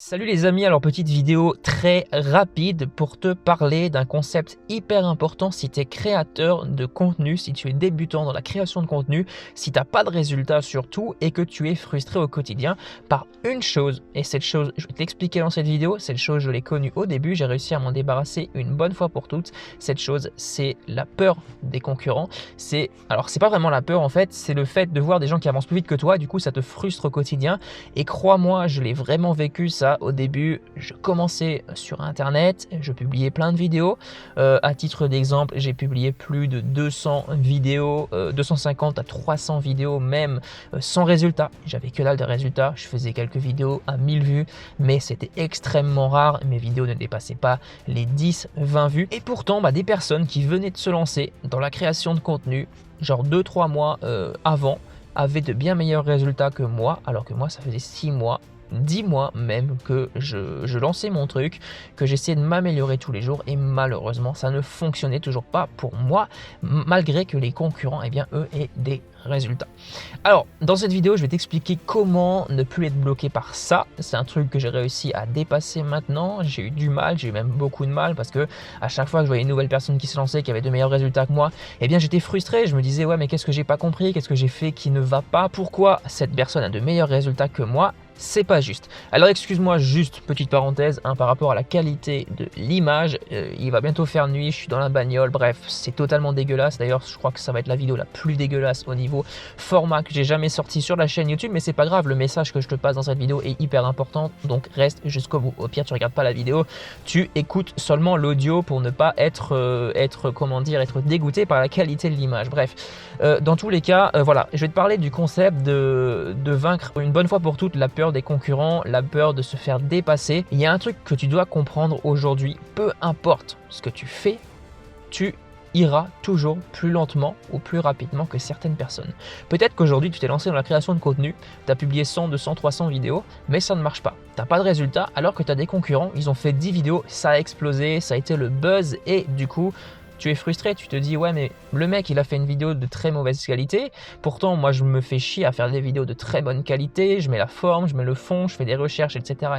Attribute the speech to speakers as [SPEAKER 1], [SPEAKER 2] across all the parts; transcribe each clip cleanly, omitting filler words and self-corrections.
[SPEAKER 1] Salut les amis, alors petite vidéo très rapide pour te parler d'un concept hyper important si tu es créateur de contenu, si tu es débutant dans la création de contenu, si tu n'as pas de résultats surtout et que tu es frustré au quotidien par une chose. Et cette chose, je vais t'expliquer dans cette vidéo, cette chose je l'ai connue au début, j'ai réussi à m'en débarrasser une bonne fois pour toutes. Cette chose, c'est la peur des concurrents. Alors c'est pas vraiment la peur en fait, c'est le fait de voir des gens qui avancent plus vite que toi, et du coup ça te frustre au quotidien. Et crois-moi, je l'ai vraiment vécu ça. Au début, je commençais sur internet, je publiais plein de vidéos. À titre d'exemple, j'ai publié plus de 200 vidéos, 250 à 300 vidéos même sans résultat. J'avais que dalle de résultats, je faisais quelques vidéos à 1000 vues, mais c'était extrêmement rare. Mes vidéos ne dépassaient pas les 10-20 vues. Et pourtant, des personnes qui venaient de se lancer dans la création de contenu, genre 2-3 mois avant, avaient de bien meilleurs résultats que moi, alors que moi, ça faisait 6 mois, 10 mois même que je lançais mon truc, que j'essayais de m'améliorer tous les jours et malheureusement ça ne fonctionnait toujours pas pour moi malgré que les concurrents, eux, aient des résultats. Alors dans cette vidéo je vais t'expliquer comment ne plus être bloqué par ça. C'est un truc que j'ai réussi à dépasser maintenant. J'ai eu du mal, j'ai eu même beaucoup de mal parce que à chaque fois que je voyais une nouvelle personne qui se lançait, qui avait de meilleurs résultats que moi, j'étais frustré. Je me disais ouais mais qu'est-ce que j'ai pas compris, qu'est-ce que j'ai fait qui ne va pas, pourquoi cette personne a de meilleurs résultats que moi? C'est pas juste. Alors excuse-moi, juste petite parenthèse par rapport à la qualité de l'image, il va bientôt faire nuit, je suis dans la bagnole, bref c'est totalement dégueulasse. D'ailleurs je crois que ça va être la vidéo la plus dégueulasse au niveau format que j'ai jamais sorti sur la chaîne YouTube, mais c'est pas grave, le message que je te passe dans cette vidéo est hyper important, donc reste jusqu'au bout. Au pire tu regardes pas la vidéo, tu écoutes seulement l'audio pour ne pas être dégoûté par la qualité de l'image. Bref, dans tous les cas, voilà, je vais te parler du concept de vaincre une bonne fois pour toutes la peur des concurrents, la peur de se faire dépasser. Il y a un truc que tu dois comprendre aujourd'hui, peu importe ce que tu fais, tu iras toujours plus lentement ou plus rapidement que certaines personnes. Peut-être qu'aujourd'hui tu t'es lancé dans la création de contenu, tu as publié 100, 200, 300 vidéos, mais ça ne marche pas. Tu n'as pas de résultat alors que tu as des concurrents, ils ont fait 10 vidéos, ça a explosé, ça a été le buzz et du coup tu es frustré, tu te dis ouais mais le mec il a fait une vidéo de très mauvaise qualité, pourtant moi je me fais chier à faire des vidéos de très bonne qualité, je mets la forme, je mets le fond, je fais des recherches etc,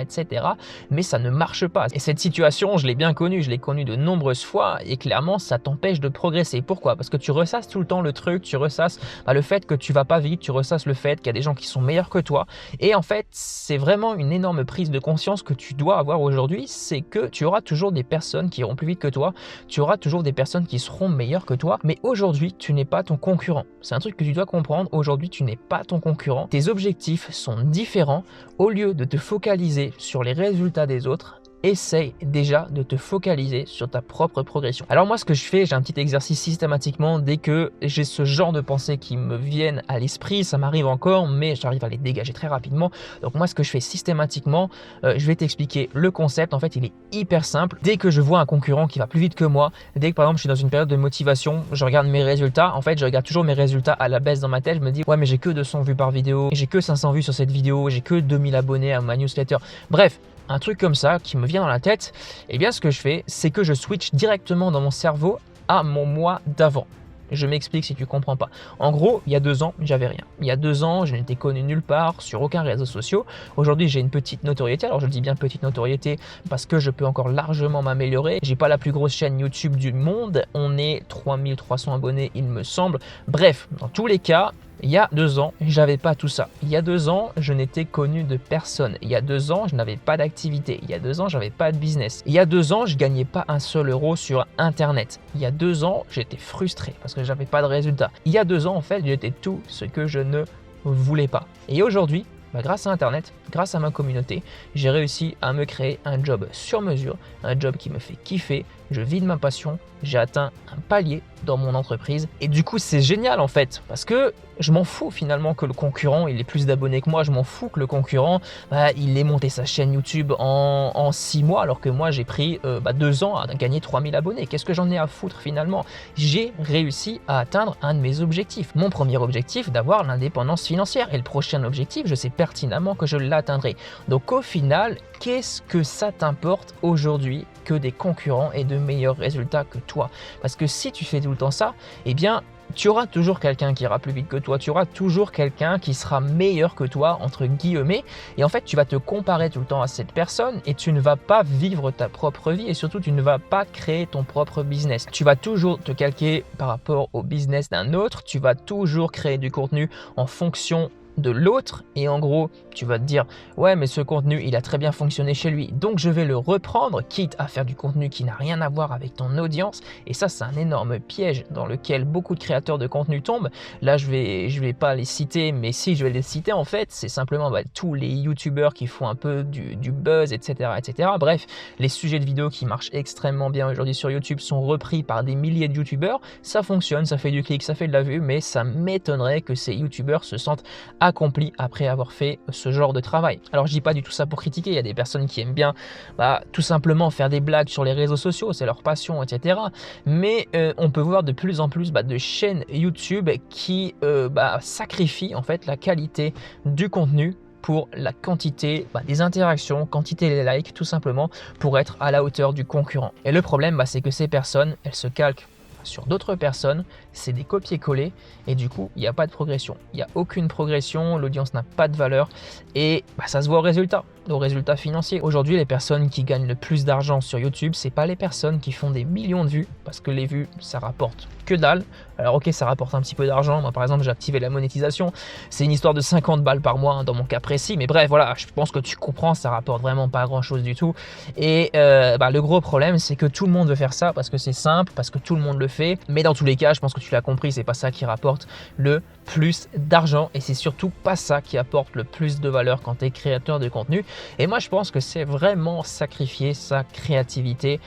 [SPEAKER 1] mais ça ne marche pas. Et cette situation je l'ai bien connue, je l'ai connue de nombreuses fois et clairement ça t'empêche de progresser. Pourquoi? Parce que tu ressasses tout le temps le truc, tu ressasses le fait que tu vas pas vite, tu ressasses le fait qu'il y a des gens qui sont meilleurs que toi et en fait c'est vraiment une énorme prise de conscience que tu dois avoir aujourd'hui, c'est que tu auras toujours des personnes qui iront plus vite que toi, tu auras toujours des personnes qui seront meilleures que toi, mais aujourd'hui tu n'es pas ton concurrent. C'est un truc que tu dois comprendre, aujourd'hui tu n'es pas ton concurrent, tes objectifs sont différents. Au lieu de te focaliser sur les résultats des autres, essaye déjà de te focaliser sur ta propre progression. Alors moi ce que je fais, j'ai un petit exercice systématiquement dès que j'ai ce genre de pensées qui me viennent à l'esprit, ça m'arrive encore mais j'arrive à les dégager très rapidement. Donc moi ce que je fais systématiquement, je vais t'expliquer le concept. En fait il est hyper simple. Dès que je vois un concurrent qui va plus vite que moi, dès que par exemple je suis dans une période de motivation, je regarde mes résultats, en fait je regarde toujours mes résultats à la baisse dans ma tête, je me dis ouais mais j'ai que 200 vues par vidéo, j'ai que 500 vues sur cette vidéo, j'ai que 2000 abonnés à ma newsletter, bref un truc comme ça qui me vient dans la tête, ce que je fais, c'est que je switch directement dans mon cerveau à mon moi d'avant. Je m'explique si tu comprends pas. En gros, il y a 2 ans, j'avais rien. Il y a 2 ans, je n'étais connu nulle part, sur aucun réseau social. Aujourd'hui, j'ai une petite notoriété. Alors, je dis bien petite notoriété parce que je peux encore largement m'améliorer. J'ai pas la plus grosse chaîne YouTube du monde. On est 3300 abonnés, il me semble. Bref, dans tous les cas, il y a 2 ans, j'avais pas tout ça. Il y a 2 ans, je n'étais connu de personne. Il y a 2 ans, je n'avais pas d'activité. Il y a 2 ans, j'avais pas de business. Il y a 2 ans, je gagnais pas un seul euro sur Internet. Il y a 2 ans, j'étais frustré parce que j'avais pas de résultats. Il y a 2 ans, en fait, j'étais tout ce que je ne voulais pas. Et aujourd'hui, grâce à Internet, grâce à ma communauté, j'ai réussi à me créer un job sur mesure, un job qui me fait kiffer, je vis de ma passion, j'ai atteint un palier dans mon entreprise et du coup c'est génial en fait parce que je m'en fous finalement que le concurrent il ait plus d'abonnés que moi, je m'en fous que le concurrent il ait monté sa chaîne YouTube en 6 mois alors que moi j'ai pris 2 ans à gagner 3000 abonnés. Qu'est-ce que j'en ai à foutre finalement? J'ai réussi à atteindre un de mes objectifs. Mon premier objectif, d'avoir l'indépendance financière, et le prochain objectif, je sais pertinemment que je l'atteindrai. Donc au final, qu'est-ce que ça t'importe aujourd'hui que des concurrents aient de meilleurs résultats que toi? Parce que si tu fais tout le temps ça, tu auras toujours quelqu'un qui ira plus vite que toi, tu auras toujours quelqu'un qui sera meilleur que toi, entre guillemets, et en fait, tu vas te comparer tout le temps à cette personne et tu ne vas pas vivre ta propre vie et surtout, tu ne vas pas créer ton propre business. Tu vas toujours te calquer par rapport au business d'un autre, tu vas toujours créer du contenu en fonction de l'autre et en gros tu vas te dire ouais mais ce contenu il a très bien fonctionné chez lui donc je vais le reprendre quitte à faire du contenu qui n'a rien à voir avec ton audience et ça c'est un énorme piège dans lequel beaucoup de créateurs de contenu tombent. Là je vais pas les citer mais si je vais les citer en fait c'est simplement tous les youtubeurs qui font un peu du buzz etc. Bref, les sujets de vidéos qui marchent extrêmement bien aujourd'hui sur YouTube sont repris par des milliers de youtubeurs, ça fonctionne, ça fait du clic, ça fait de la vue mais ça m'étonnerait que ces youtubeurs se sentent accompli après avoir fait ce genre de travail. Alors je dis pas du tout ça pour critiquer, il y a des personnes qui aiment bien tout simplement faire des blagues sur les réseaux sociaux, c'est leur passion, etc. Mais on peut voir de plus en plus de chaînes YouTube qui sacrifient en fait la qualité du contenu pour la quantité des interactions, quantité des likes, tout simplement pour être à la hauteur du concurrent. Et le problème, c'est que ces personnes, elles se calquent sur d'autres personnes, c'est des copier-coller et du coup, il n'y a pas de progression. Il n'y a aucune progression, l'audience n'a pas de valeur et ça se voit au résultat financier. Aujourd'hui, les personnes qui gagnent le plus d'argent sur YouTube, c'est pas les personnes qui font des millions de vues parce que les vues, ça rapporte que dalle. Alors ok, ça rapporte un petit peu d'argent. Moi, par exemple, j'ai activé la monétisation. C'est une histoire de 50 balles par mois dans mon cas précis. Mais bref, voilà, je pense que tu comprends, ça rapporte vraiment pas grand-chose du tout. Et le gros problème, c'est que tout le monde veut faire ça parce que c'est simple, parce que tout le monde le fait. Mais dans tous les cas, je pense que tu l'as compris, c'est pas ça qui rapporte le plus d'argent et c'est surtout pas ça qui apporte le plus de valeur quand tu es créateur de contenu. Et moi, je pense que c'est vraiment sacrifier sa créativité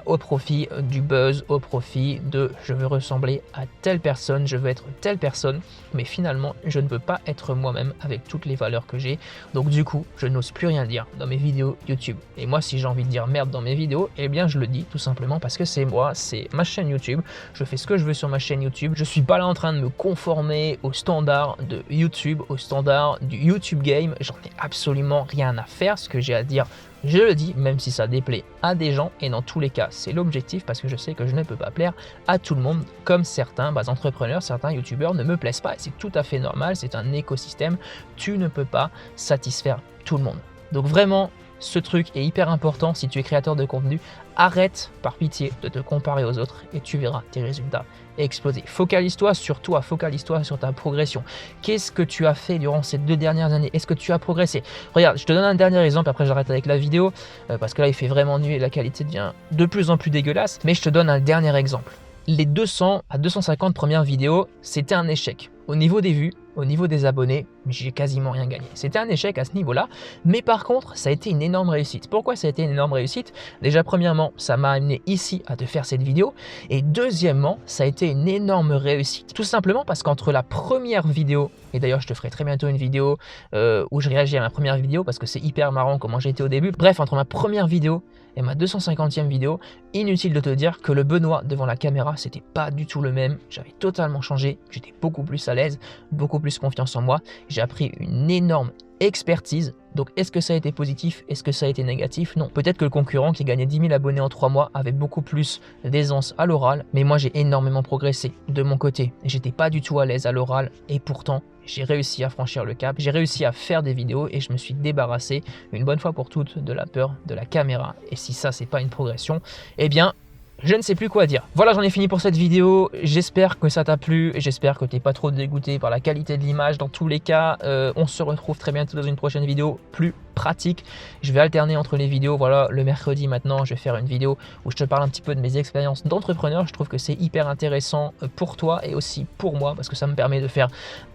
[SPEAKER 1] au profit du buzz, au profit de je veux ressembler à telle personne, je veux être telle personne, mais finalement, je ne veux pas être moi-même avec toutes les valeurs que j'ai. Donc du coup, je n'ose plus rien dire dans mes vidéos YouTube. Et moi, si j'ai envie de dire merde dans mes vidéos, eh bien, je le dis tout simplement parce que c'est moi, c'est ma chaîne YouTube. Je fais ce que je veux sur ma chaîne YouTube. Je suis pas là en train de me conformer aux standards de YouTube, aux standards du YouTube Game. J'en ai absolument rien à faire. Ce que j'ai à dire, je le dis, même si ça déplaît à des gens. Et dans tous les cas, c'est l'objectif parce que je sais que je ne peux pas plaire à tout le monde. Comme certains entrepreneurs, certains YouTubeurs ne me plaisent pas. C'est tout à fait normal, c'est un écosystème. Tu ne peux pas satisfaire tout le monde. Donc vraiment, ce truc est hyper important si tu es créateur de contenu. Arrête par pitié de te comparer aux autres et tu verras tes résultats exploser. Focalise-toi sur toi, focalise-toi sur ta progression. Qu'est-ce que tu as fait durant ces 2 dernières années? Est-ce que tu as progressé? Regarde, je te donne un dernier exemple, après j'arrête avec la vidéo parce que là il fait vraiment nuit et la qualité devient de plus en plus dégueulasse. Mais je te donne un dernier exemple. Les 200 à 250 premières vidéos, c'était un échec. Au niveau des vues, au niveau des abonnés, j'ai quasiment rien gagné. C'était un échec à ce niveau-là, mais par contre, ça a été une énorme réussite. Pourquoi ça a été une énorme réussite? Déjà, premièrement, ça m'a amené ici à te faire cette vidéo, et deuxièmement, ça a été une énorme réussite. Tout simplement parce qu'entre la première vidéo, et d'ailleurs, je te ferai très bientôt une vidéo où je réagis à ma première vidéo, parce que c'est hyper marrant comment j'étais au début. Bref, entre ma première vidéo et ma 250e vidéo, inutile de te dire que le Benoît devant la caméra, c'était pas du tout le même. J'avais totalement changé, j'étais beaucoup plus à l'aise, beaucoup plus confiance en moi. J'ai appris une énorme expertise. Donc, est-ce que ça a été positif? Est-ce que ça a été négatif? Non. Peut-être que le concurrent qui gagnait 10 000 abonnés en 3 mois avait beaucoup plus d'aisance à l'oral, mais moi, j'ai énormément progressé de mon côté. J'étais pas du tout à l'aise à l'oral et pourtant, j'ai réussi à franchir le cap. J'ai réussi à faire des vidéos et je me suis débarrassé une bonne fois pour toutes de la peur de la caméra. Et si ça, c'est pas une progression, eh bien, je ne sais plus quoi dire. Voilà, j'en ai fini pour cette vidéo. J'espère que ça t'a plu. J'espère que tu n'es pas trop dégoûté par la qualité de l'image. Dans tous les cas, on se retrouve très bientôt dans une prochaine vidéo plus pratique. Je vais alterner entre les vidéos. Voilà, le mercredi maintenant, je vais faire une vidéo où je te parle un petit peu de mes expériences d'entrepreneur. Je trouve que c'est hyper intéressant pour toi et aussi pour moi parce que ça me permet de faire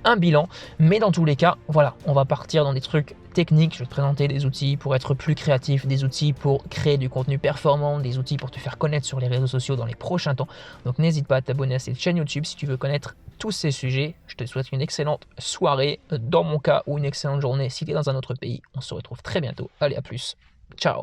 [SPEAKER 1] un bilan. Mais dans tous les cas, voilà, on va partir dans des trucs techniques. Je vais te présenter des outils pour être plus créatif, des outils pour créer du contenu performant, des outils pour te faire connaître sur les réseaux sociaux dans les prochains temps. Donc n'hésite pas à t'abonner à cette chaîne YouTube si tu veux connaître tous ces sujets. Je te souhaite une excellente soirée dans mon cas ou une excellente journée si tu es dans un autre pays. On se retrouve très bientôt. Allez, à plus. Ciao.